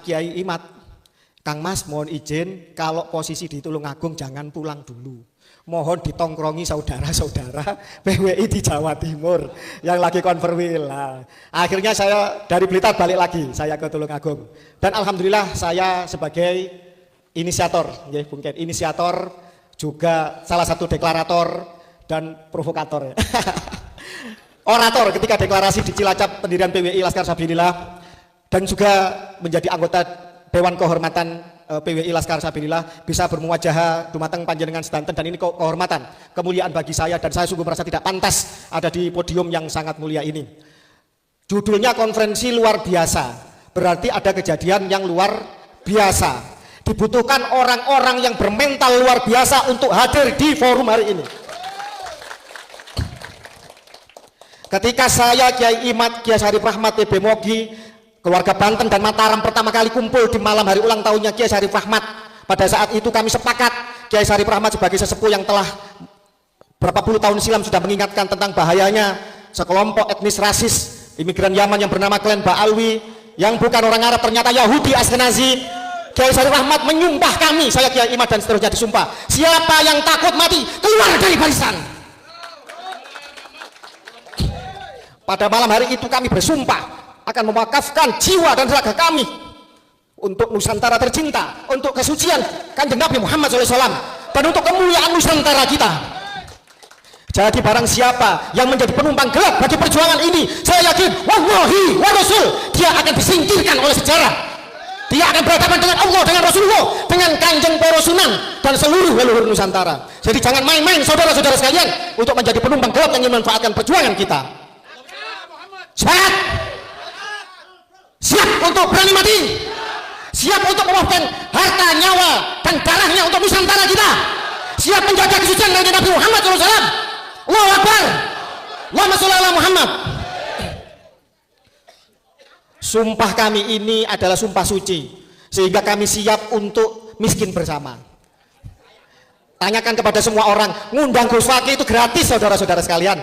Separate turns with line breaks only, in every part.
Kiai Imat, Kang Mas mohon izin kalau posisi di Tulungagung jangan pulang dulu. Mohon ditongkrongi saudara-saudara PWI di Jawa Timur yang lagi konverwil. Akhirnya saya dari Blitar balik lagi, saya ke Tulungagung. Dan alhamdulillah saya sebagai inisiator, ya Bung Ken, inisiator juga salah satu deklarator dan provokator. Orator ketika deklarasi di Cilacap pendirian PWI Laskar Sabilillah dan juga menjadi anggota Dewan Kehormatan PWI Laskar Sabilillah, bisa bermuwajahah dumateng panjenengan sedanten, dan ini kehormatan, kemuliaan bagi saya, dan saya sungguh merasa tidak pantas ada di podium yang sangat mulia ini. Judulnya konferensi luar biasa, berarti ada kejadian yang luar biasa. Dibutuhkan orang-orang yang bermental luar biasa untuk hadir di forum hari ini. Ketika saya, Kiai Imat, Kiai Syarif Rahmat, TB Mogi, keluarga Banten dan Mataram pertama kali kumpul di malam hari ulang tahunnya Kiai Syarif Rahmat, pada saat itu kami sepakat, Kiai Syarif Rahmat sebagai sesepuh yang telah berapa puluh tahun silam sudah mengingatkan tentang bahayanya sekelompok etnis rasis imigran Yaman yang bernama Klan Ba'alwi, yang bukan orang Arab ternyata Yahudi Askenazi. Kiai Syarif Rahmat menyumpah kami, saya Kiai Imat dan seterusnya disumpah, siapa yang takut mati keluar dari barisan. Pada malam hari itu kami bersumpah akan mewakafkan jiwa dan raga kami untuk Nusantara tercinta, untuk kesucian Kanjeng Nabi Muhammad SAW, dan untuk kemuliaan Nusantara kita. Jadi barang siapa yang menjadi penumpang gelap bagi perjuangan ini, saya yakin wallahi wa rasul, dia akan disingkirkan oleh sejarah. Dia akan berhadapan dengan Allah, dengan Rasulullah, dengan Kanjeng Para Sunan dan seluruh leluhur Nusantara. Jadi jangan main-main saudara-saudara sekalian untuk menjadi penumpang gelap yang ingin memanfaatkan perjuangan kita. Semangat! Siap untuk berani mati, siap untuk mengorbankan harta, nyawa, dan darahnya untuk Nusantara kita, siap menjaga kesucian dari Nabi Muhammad SAW. Allahu Akbar, Allahumma sholli ala Muhammad. Sumpah kami ini adalah sumpah suci, sehingga kami siap untuk miskin bersama. Tanyakan kepada semua orang, ngundang Gus Fakih itu gratis saudara-saudara sekalian.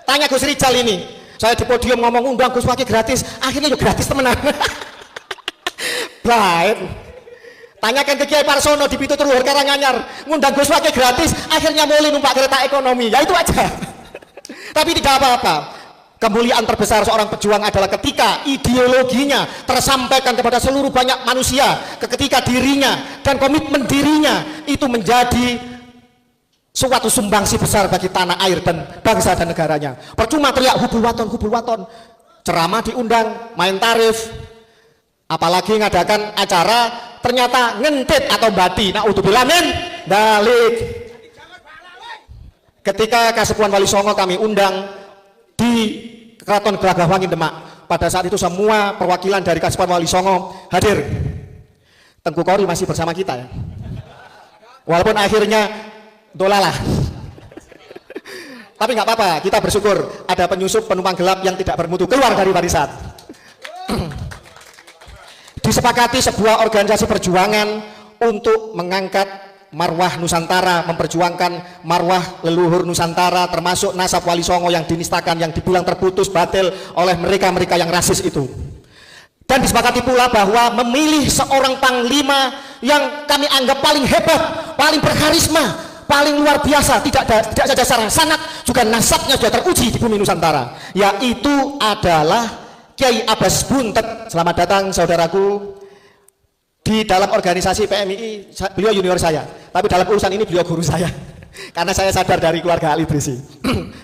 Tanya Gus Rijal ini, saya di podium ngomong undang Gus Fakih gratis, akhirnya juga gratis temenan. Baik. Tanyakan ke Kiai Parsono di Pitutur Luhur Karanganyar, ngundang Gus Fakih gratis, akhirnya mulai numpak kereta ekonomi. Ya itu aja. Tapi tidak apa-apa. Kemuliaan terbesar seorang pejuang adalah ketika ideologinya tersampaikan kepada seluruh banyak manusia, ketika dirinya dan komitmen dirinya itu menjadi suatu sumbangsi besar bagi tanah air dan bangsa dan negaranya. Percuma teriak hubul waton, ceramah diundang, main tarif, apalagi ngadakan acara ternyata ngentit atau bati. Naudzubillah min dzalik. Ketika Kasepuhan Wali Songo kami undang di Keraton Gelagahwangi Demak, pada saat itu semua perwakilan dari Kasepuhan Wali Songo hadir. Tengku Kori masih bersama kita ya, walaupun akhirnya dolalah. Tapi nggak apa-apa, kita bersyukur ada penyusup penumpang gelap yang tidak bermutu keluar dari barisan. Disepakati sebuah organisasi perjuangan untuk mengangkat marwah Nusantara, memperjuangkan marwah leluhur Nusantara, termasuk nasab Wali Songo yang dinistakan, yang dibilang terputus batil oleh mereka-mereka yang rasis itu. Dan disepakati pula bahwa memilih seorang panglima yang kami anggap paling hebat, paling berkarisma, paling luar biasa, tidak saja secara sanad, juga nasabnya sudah teruji di bumi Nusantara, yaitu adalah Kiai Abbas Buntet. Selamat datang saudaraku. Di dalam organisasi PMII beliau junior saya, tapi dalam urusan ini beliau guru saya karena saya sadar dari keluarga Ali Idrisi.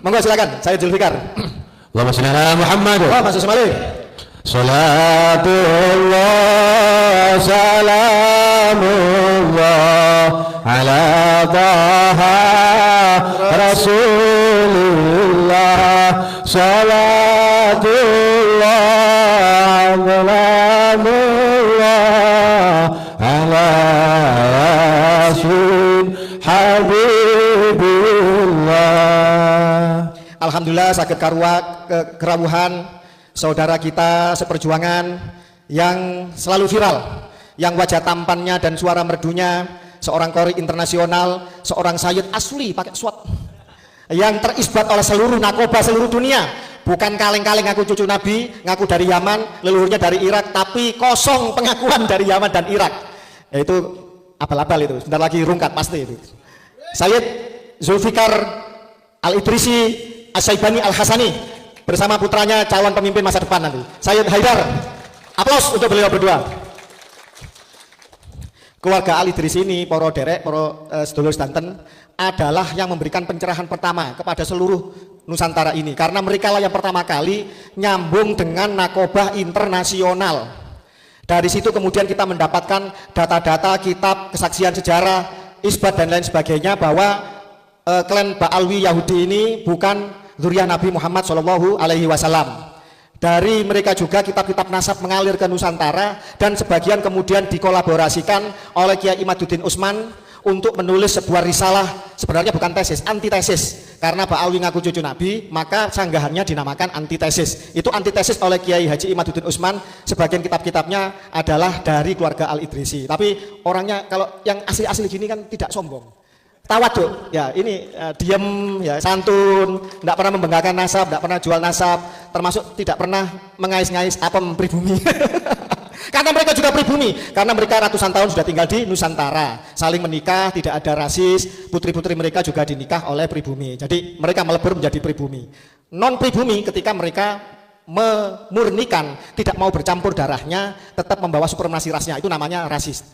Monggo silakan, saya Zulfikar.
Allahumma sholli ala Muhammad.
Allahumma sholli.
Salatullah salamullah ala taha rasulillah. Salatullah salamullah ala yasin habibillah.
Alhamdulillah sakit kerawuhan saudara kita seperjuangan yang selalu viral, yang wajah tampannya dan suara merdunya seorang kori internasional, seorang sayyid asli pakai swat, yang terisbat oleh seluruh narkoba seluruh dunia, Bukan kaleng-kaleng ngaku cucu Nabi, ngaku dari Yaman, leluhurnya dari Irak, tapi kosong pengakuan dari Yaman dan Irak. Yaitu abal-abal itu, sebentar lagi rungkat pasti itu. Sayyid Zulfikar Al-Idrisi As-Syaibani Al-Hasani bersama putranya calon pemimpin masa depan nanti, Sayyid Haidar. Aplaus untuk beliau berdua. Keluarga Al-Idrisi ini, para derek, para sedulur sedanten, adalah yang memberikan pencerahan pertama kepada seluruh Nusantara ini, karena mereka lah yang pertama kali nyambung dengan nakobah internasional. Dari situ kemudian kita mendapatkan data-data, kitab, kesaksian sejarah, isbat dan lain sebagainya bahwa klan Ba'alwi Yahudi ini bukan zuriyah Nabi Muhammad SAW. Dari mereka juga kitab-kitab nasab mengalir ke Nusantara, dan sebagian kemudian dikolaborasikan oleh Kiai Imaduddin Utsman untuk menulis sebuah risalah, sebenarnya bukan tesis, antitesis. Karena Ba'alwi ngaku cucu Nabi, maka sanggahannya dinamakan antitesis. Itu antitesis oleh Kiai Haji Imaduddin Utsman. Sebagian kitab-kitabnya adalah dari keluarga Al-Idrisi. Tapi orangnya kalau yang asli-asli gini kan tidak sombong, tawaduk, ya ini diem, ya santun, tidak pernah membanggakan nasab, tidak pernah jual nasab, termasuk tidak pernah mengais-ngais apem pribumi. Karena mereka juga pribumi, karena mereka ratusan tahun sudah tinggal di Nusantara, saling menikah, tidak ada rasis, putri-putri mereka juga dinikah oleh pribumi. Jadi mereka melebur menjadi pribumi. Non pribumi ketika mereka memurnikan, tidak mau bercampur darahnya, tetap membawa supremasi rasnya, itu namanya rasis.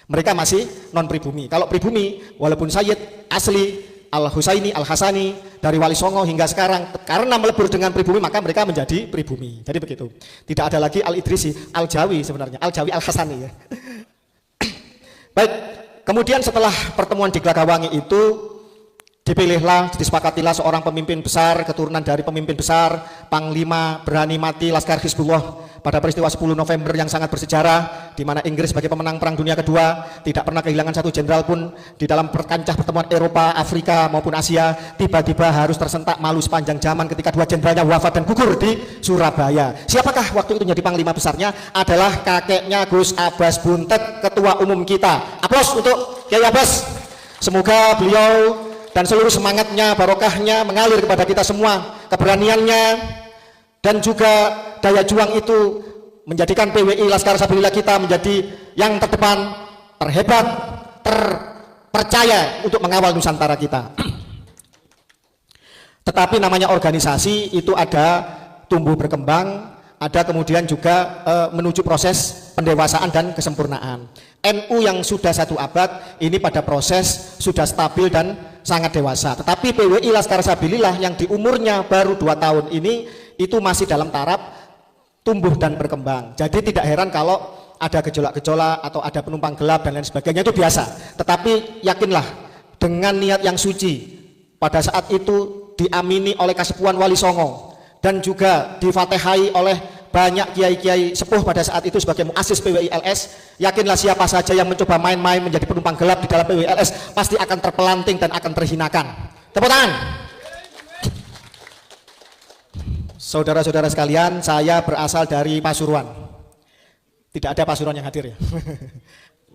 Mereka masih non pribumi. Kalau pribumi, walaupun Sayyid asli Al-Husaini, Al-Hasani, dari Wali Songo hingga sekarang, karena melebur dengan pribumi maka mereka menjadi pribumi. Jadi begitu. Tidak ada lagi Al-Idrisi, Al-Jawi sebenarnya, Al-Jawi Al-Hasani ya. Baik, kemudian setelah pertemuan di Gelagawangi itu dipilihlah, disepakatilah seorang pemimpin besar, keturunan dari pemimpin besar, Panglima berani mati Laskar Hizbullah pada peristiwa 10 November yang sangat bersejarah, di mana Inggris sebagai pemenang Perang Dunia Kedua tidak pernah kehilangan satu jenderal pun di dalam perkancah pertemuan Eropa, Afrika maupun Asia. Tiba-tiba harus tersentak malu sepanjang zaman ketika dua jenderalnya wafat dan gugur di Surabaya. Siapakah waktu itu menjadi panglima besarnya? Adalah kakeknya Gus Abbas Buntet, ketua umum kita. Aplaus untuk Kiai Abbas. Semoga beliau dan seluruh semangatnya, barokahnya mengalir kepada kita semua, keberaniannya dan juga daya juang itu menjadikan PWI Laskar Sabilillah kita menjadi yang terdepan, terhebat, terpercaya untuk mengawal Nusantara kita. Tetapi namanya organisasi itu ada tumbuh berkembang, ada kemudian juga menuju proses pendewasaan dan kesempurnaan. NU yang sudah 1 abad ini pada proses sudah stabil dan sangat dewasa. Tetapi PWI Laskar Sabilillah yang di umurnya baru 2 tahun ini itu masih dalam taraf tumbuh dan berkembang. Jadi tidak heran kalau ada gejolak-gejolak atau ada penumpang gelap dan lain sebagainya, itu biasa. Tetapi yakinlah dengan niat yang suci, pada saat itu diamini oleh Kasepuhan Wali Songo dan juga difatihai oleh banyak kiai-kiai sepuh pada saat itu sebagai muassis PWILS. Yakinlah siapa saja yang mencoba main-main menjadi penumpang gelap di dalam PWILS pasti akan terpelanting dan akan terhinakan. Tepuk tangan. Saudara-saudara sekalian, saya berasal dari Pasuruan. Tidak ada Pasuruan yang hadir ya.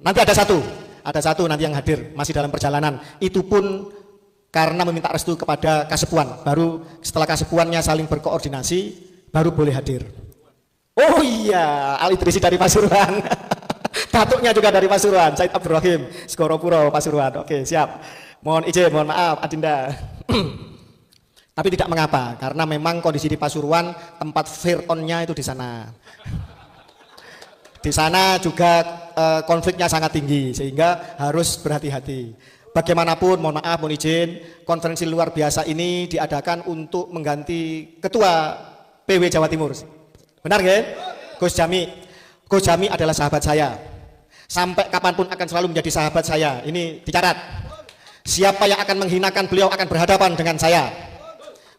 Nanti ada satu nanti yang hadir, masih dalam perjalanan. Itu pun karena meminta restu kepada Kasepuhan. Baru setelah Kasepuhannya saling berkoordinasi, baru boleh hadir. Oh iya, Al-Idrisi dari Pasuruan. Datuknya juga dari Pasuruan, Said Abdurrahim, Skoropuro, Pasuruan. Oke, siap. Mohon izin, mohon maaf, Adinda. Tapi tidak mengapa, karena memang kondisi di Pasuruan, tempat Fir'aunnya itu di sana. Di sana juga konfliknya sangat tinggi, sehingga harus berhati-hati. Bagaimanapun, mohon maaf, mohon izin, konferensi luar biasa ini diadakan untuk mengganti Ketua PW Jawa Timur. Benar kan? Gus Jami. Gus Jami adalah sahabat saya. Sampai kapanpun akan selalu menjadi sahabat saya. Ini dicatat. Siapa yang akan menghinakan beliau akan berhadapan dengan saya.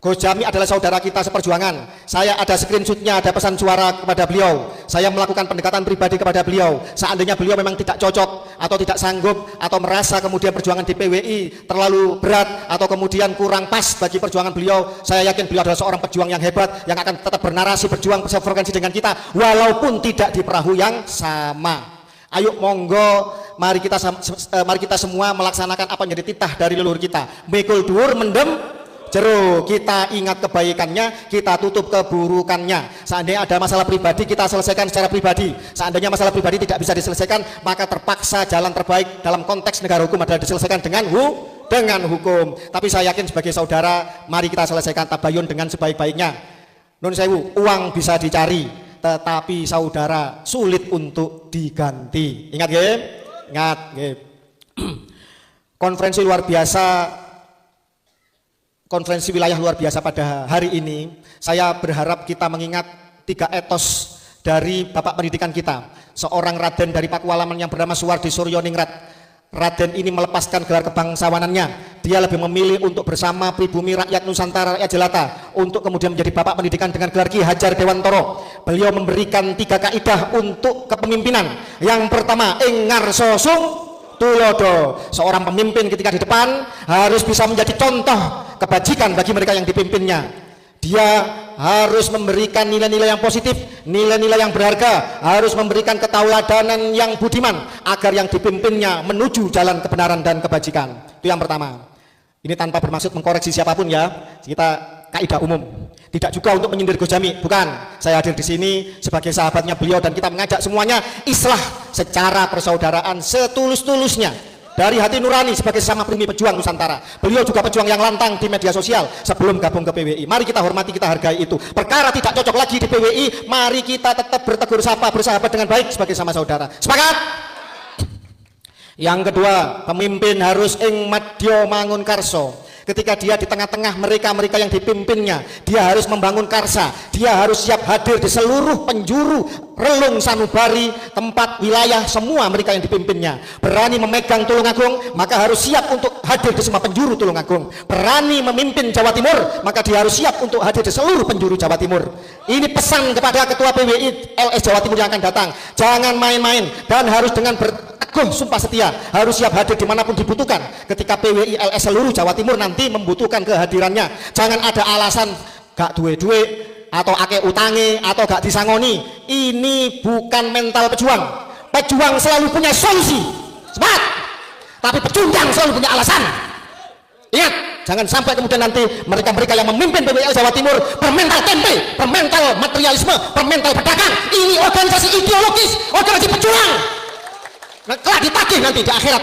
Gus Jami adalah saudara kita seperjuangan. Saya ada screenshotnya, ada pesan suara kepada beliau. Saya melakukan pendekatan pribadi kepada beliau. Seandainya beliau memang tidak cocok atau tidak sanggup atau merasa kemudian perjuangan di PWI terlalu berat atau kemudian kurang pas bagi perjuangan beliau, saya yakin beliau adalah seorang pejuang yang hebat yang akan tetap bernarasi berjuang sefrekuensi dengan kita walaupun tidak di perahu yang sama. Ayo monggo, mari kita semua melaksanakan apa yang jadi titah dari leluhur kita. Mikul dhuwur mendem jero. Kita ingat kebaikannya, kita tutup keburukannya. Seandainya ada masalah pribadi, kita selesaikan secara pribadi. Seandainya masalah pribadi tidak bisa diselesaikan, maka terpaksa jalan terbaik dalam konteks negara hukum adalah diselesaikan dengan hukum. Tapi saya yakin sebagai saudara, mari kita selesaikan tabayun dengan sebaik-baiknya. Nun sewu, uang bisa dicari, tetapi saudara sulit untuk diganti. Ingat nggih? Ingat nggih. Konferensi wilayah luar biasa pada hari ini, saya berharap kita mengingat 3 etos dari Bapak Pendidikan kita, seorang Raden dari Pakualaman yang bernama Suwardi Suryoningrat. Raden ini melepaskan gelar kebangsawanannya. Dia lebih memilih untuk bersama pribumi rakyat Nusantara, rakyat jelata, untuk kemudian menjadi Bapak Pendidikan dengan gelar Ki Hajar Dewantara. Beliau memberikan 3 kaidah untuk kepemimpinan. Yang pertama, ing ngarsa sung tulodo. Seorang pemimpin ketika di depan harus bisa menjadi contoh kebajikan bagi mereka yang dipimpinnya. Dia harus memberikan nilai-nilai yang positif, nilai-nilai yang berharga, harus memberikan ketauladanan yang budiman agar yang dipimpinnya menuju jalan kebenaran dan kebajikan. Itu yang pertama. Ini tanpa bermaksud mengkoreksi siapapun ya. Kita kaidah umum. Tidak juga untuk menyindir Gus Jami, bukan. Saya hadir di sini sebagai sahabatnya beliau dan kita mengajak semuanya islah secara persaudaraan setulus-tulusnya. Dari hati nurani sebagai sesama pribumi pejuang Nusantara. Beliau juga pejuang yang lantang di media sosial sebelum gabung ke PWI. Mari kita hormati, kita hargai itu. Perkara tidak cocok lagi di PWI, mari kita tetap bertegur sapa, bersahabat dengan baik sebagai sama saudara. Sepakat? Yang kedua, pemimpin harus ing madya mangun karso. Ketika dia di tengah-tengah mereka-mereka yang dipimpinnya, dia harus membangun karsa. Dia harus siap hadir di seluruh penjuru relung sanubari, tempat wilayah semua mereka yang dipimpinnya. Berani memegang Tulungagung, maka harus siap untuk hadir di semua penjuru Tulungagung. Berani memimpin Jawa Timur, maka dia harus siap untuk hadir di seluruh penjuru Jawa Timur. Ini pesan kepada Ketua PWI LS Jawa Timur yang akan datang. Jangan main-main dan harus dengan sumpah setia, harus siap hadir dimanapun dibutuhkan. Ketika PWI LS seluruh Jawa Timur nanti membutuhkan kehadirannya, jangan ada alasan gak duwe-duwe atau ake utange atau gak disangoni. Ini bukan mental pejuang. Pejuang selalu punya solusi, semangat. Tapi pecundang selalu punya alasan. Ingat, jangan sampai kemudian nanti mereka-mereka yang memimpin PWI Jawa Timur bermental tempe, bermental materialisme, bermental pedagang. Ini organisasi ideologis, organisasi pejuang. Nah, kelak ditagih nanti di akhirat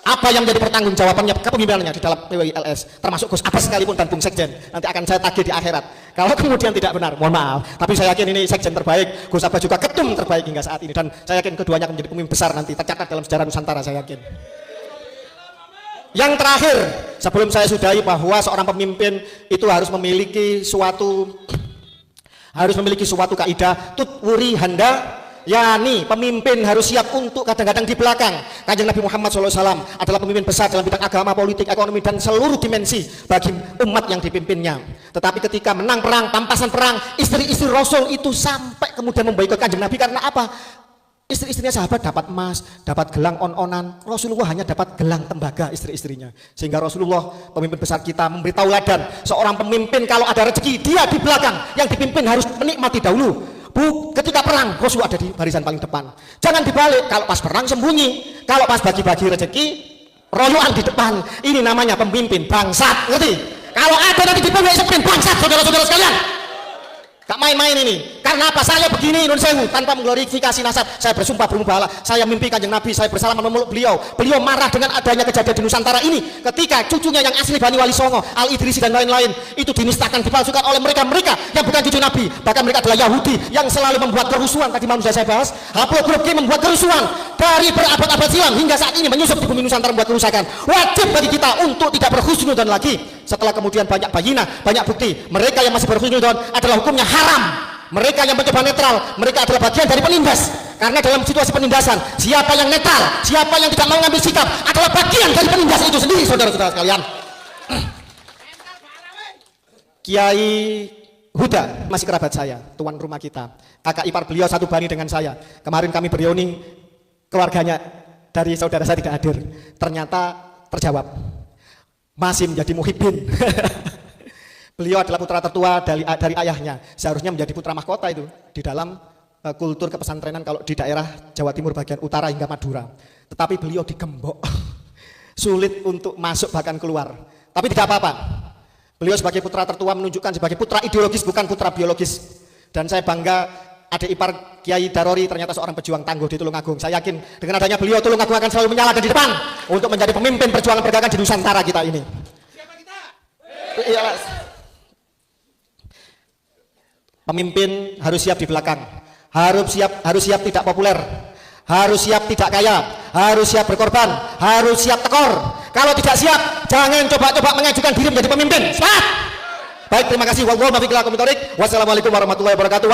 apa yang menjadi pertanggungjawabannya kepemimpinannya di dalam PWI LS, termasuk Gus Abbas sekalipun dan Bung Sekjen, nanti akan saya tagih di akhirat kalau kemudian tidak benar. Mohon maaf, tapi saya yakin ini Sekjen terbaik, Gus Abbas juga ketum terbaik hingga saat ini, dan saya yakin keduanya akan menjadi pemimpin besar nanti, tercatat dalam sejarah Nusantara, saya yakin. Yang terakhir, sebelum saya sudahi, bahwa seorang pemimpin itu harus memiliki suatu kaidah tutwuri handa. Yani pemimpin harus siap untuk kadang-kadang di belakang. Kanjeng Nabi Muhammad SAW adalah pemimpin besar dalam bidang agama, politik, ekonomi, dan seluruh dimensi bagi umat yang dipimpinnya. Tetapi ketika menang perang, pampasan perang, istri-istri Rasul itu sampai kemudian memboikot Kanjeng Nabi karena apa? Istri-istrinya sahabat dapat emas, dapat gelang on-onan. Rasulullah hanya dapat gelang tembaga istri-istrinya. Sehingga Rasulullah, pemimpin besar kita, memberi tauladan. Seorang pemimpin kalau ada rezeki, dia di belakang. Yang dipimpin harus menikmati dahulu. Ketika perang, Rasul ada di barisan paling depan. Jangan dibalik, kalau pas perang sembunyi, kalau pas bagi-bagi rezeki, royoan di depan. Ini namanya pemimpin bangsat, ngerti? Kalau ada nanti di PWI sprint bangsat, saudara-saudara sekalian. Gak main-main ini. Karena apa? Saya begini, nun sewu, tanpa mengglorifikasi nasab. Saya bersumpah bermubahalah, saya mimpi Kanjeng Nabi, saya bersalaman memeluk beliau. Beliau marah dengan adanya kejadian di Nusantara ini ketika cucunya yang asli Bani Wali Songo, Al Idrisi dan lain-lain itu dinistakan, dipalsukan oleh mereka-mereka yang bukan cucu Nabi. Bahkan mereka adalah Yahudi yang selalu membuat kerusuhan. Tadi malam sudah saya bahas, Haplogrup membuat kerusuhan dari berabad-abad silam hingga saat ini menyusup di bumi Nusantara membuat kerusakan. Wajib bagi kita untuk tidak berhusnudzon lagi. Setelah kemudian banyak bayinah, banyak bukti, mereka yang masih berhusnudzon adalah hukumnya haram. Mereka yang mencoba netral, mereka adalah bagian dari penindas. Karena dalam situasi penindasan, siapa yang netral, siapa yang tidak mau mengambil sikap adalah bagian dari penindas itu sendiri, saudara-saudara sekalian. Kiai Huda masih kerabat saya, tuan rumah kita. Kakak ipar beliau satu bani dengan saya. Kemarin kami bereuni, keluarganya dari saudara saya tidak hadir. Ternyata terjawab. Masih menjadi muhibbin. Beliau adalah putra tertua dari ayahnya. Seharusnya menjadi putra mahkota itu di dalam kultur kepesantrenan kalau di daerah Jawa Timur bagian utara hingga Madura. Tetapi beliau digembok. Sulit untuk masuk bahkan keluar. Tapi tidak apa-apa. Beliau sebagai putra tertua menunjukkan sebagai putra ideologis bukan putra biologis. Dan saya bangga adik ipar Kiai Darori ternyata seorang pejuang tangguh di Tulungagung. Saya yakin dengan adanya beliau Tulungagung akan selalu menyala di depan untuk menjadi pemimpin perjuangan perdagangan di Nusantara kita ini. Siapa kita? Iyalah. Pemimpin harus siap di belakang, harus siap tidak populer, harus siap tidak kaya, harus siap berkorban, harus siap tekor. Kalau tidak siap, jangan coba-coba mengajukan diri menjadi pemimpin. Semangat! Baik, terima kasih. Wassalamualaikum warahmatullahi wabarakatuh.